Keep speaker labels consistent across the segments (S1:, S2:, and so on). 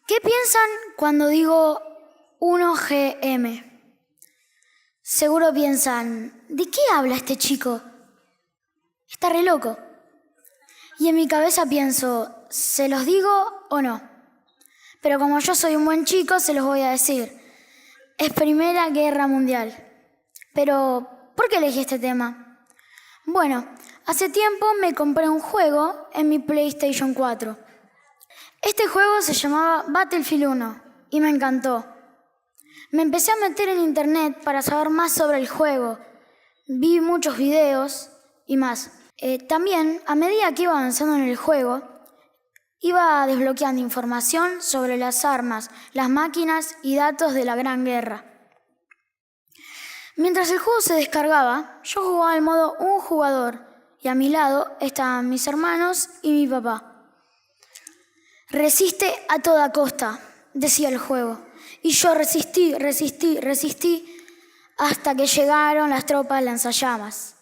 S1: ¿Qué piensan cuando digo 1GM? Seguro piensan, ¿de qué habla este chico? Está re loco. Y en mi cabeza pienso, ¿se los digo o no? Pero como yo soy un buen chico, se los voy a decir. Es Primera Guerra Mundial. Pero, ¿por qué elegí este tema? Bueno, hace tiempo me compré un juego en mi PlayStation 4. Este juego se llamaba Battlefield 1 y me encantó. Me empecé a meter en internet para saber más sobre el juego. Vi muchos videos y más. También, a medida que iba avanzando en el juego, iba desbloqueando información sobre las armas, las máquinas y datos de la Gran Guerra. Mientras el juego se descargaba, yo jugaba al modo un jugador y a mi lado estaban mis hermanos y mi papá. Resiste a toda costa, decía el juego. Y yo resistí hasta que llegaron las tropas lanzallamas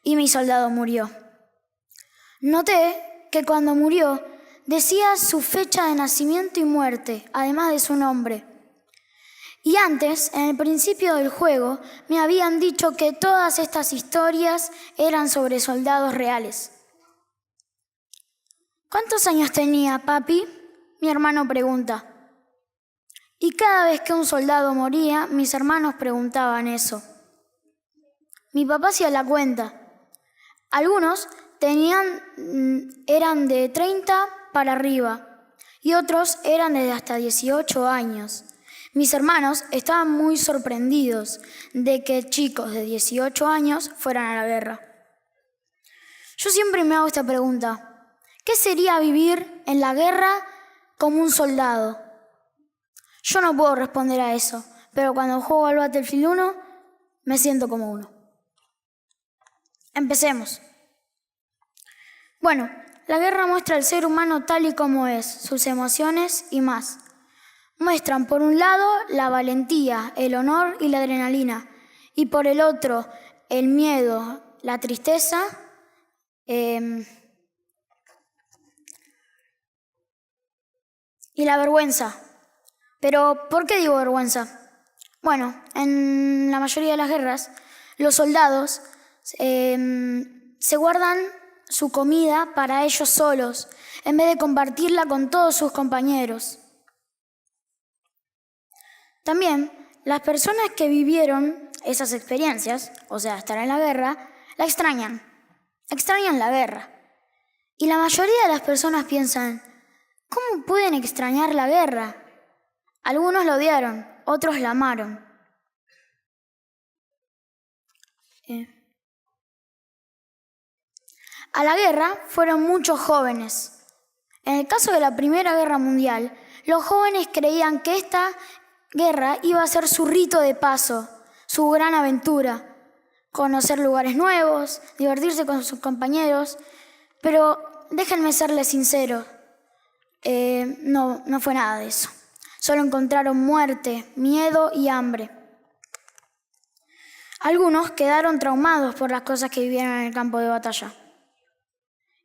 S1: y mi soldado murió. Noté que cuando murió decía su fecha de nacimiento y muerte, además de su nombre. Y antes, en el principio del juego, me habían dicho que todas estas historias eran sobre soldados reales. ¿Cuántos años tenía, papi? Mi hermano pregunta. Y cada vez que un soldado moría, mis hermanos preguntaban eso. Mi papá hacía la cuenta. Algunos eran de 30 para arriba y otros eran de hasta 18 años. Mis hermanos estaban muy sorprendidos de que chicos de 18 años fueran a la guerra. Yo siempre me hago esta pregunta. ¿Qué sería vivir en la guerra como un soldado? Yo no puedo responder a eso, pero cuando juego al Battlefield 1, me siento como uno. Empecemos. Bueno, la guerra muestra al ser humano tal y como es, sus emociones y más. Muestran por un lado la valentía, el honor y la adrenalina, y por el otro el miedo, la tristeza, y la vergüenza. Pero, ¿por qué digo vergüenza? Bueno, en la mayoría de las guerras, los soldados se guardan su comida para ellos solos, en vez de compartirla con todos sus compañeros. También, las personas que vivieron esas experiencias, o sea, estar en la guerra, la extrañan la guerra. Y la mayoría de las personas piensan, ¿cómo pueden extrañar la guerra? Algunos la odiaron, otros la amaron. A la guerra fueron muchos jóvenes. En el caso de la Primera Guerra Mundial, los jóvenes creían que esta guerra iba a ser su rito de paso, su gran aventura, conocer lugares nuevos, divertirse con sus compañeros, pero déjenme serles sinceros, no fue nada de eso. Solo encontraron muerte, miedo y hambre. Algunos quedaron traumados por las cosas que vivieron en el campo de batalla.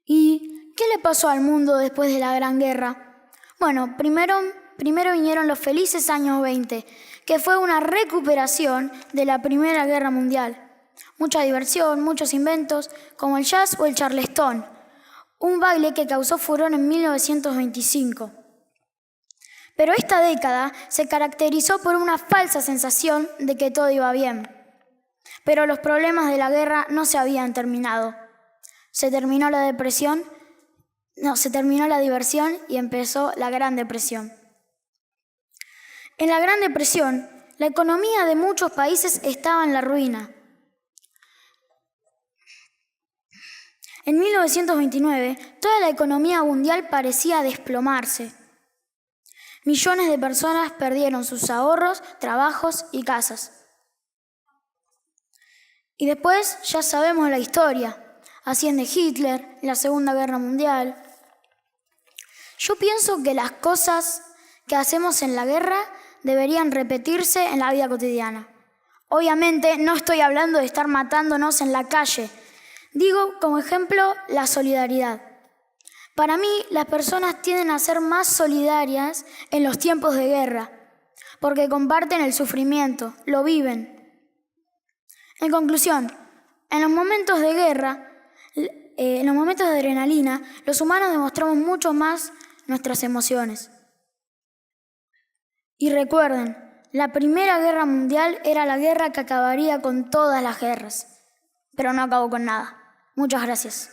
S1: ¿Y qué le pasó al mundo después de la Gran Guerra? Bueno, primero vinieron los felices años 20, que fue una recuperación de la Primera Guerra Mundial. Mucha diversión, muchos inventos, como el jazz o el charleston, un baile que causó furor en 1925. Pero esta década se caracterizó por una falsa sensación de que todo iba bien. Pero los problemas de la guerra no se habían terminado. Se terminó la diversión y empezó la Gran Depresión. En la Gran Depresión, la economía de muchos países estaba en la ruina. En 1929, toda la economía mundial parecía desplomarse. Millones de personas perdieron sus ahorros, trabajos y casas. Y después ya sabemos la historia. Asciende Hitler, la Segunda Guerra Mundial. Yo pienso que las cosas que hacemos en la guerra deberían repetirse en la vida cotidiana. Obviamente no estoy hablando de estar matándonos en la calle. Digo como ejemplo la solidaridad. Para mí, las personas tienden a ser más solidarias en los tiempos de guerra, porque comparten el sufrimiento, lo viven. En conclusión, en los momentos de guerra, en los momentos de adrenalina, los humanos demostramos mucho más nuestras emociones. Y recuerden, la Primera Guerra Mundial era la guerra que acabaría con todas las guerras, pero no acabó con nada. Muchas gracias.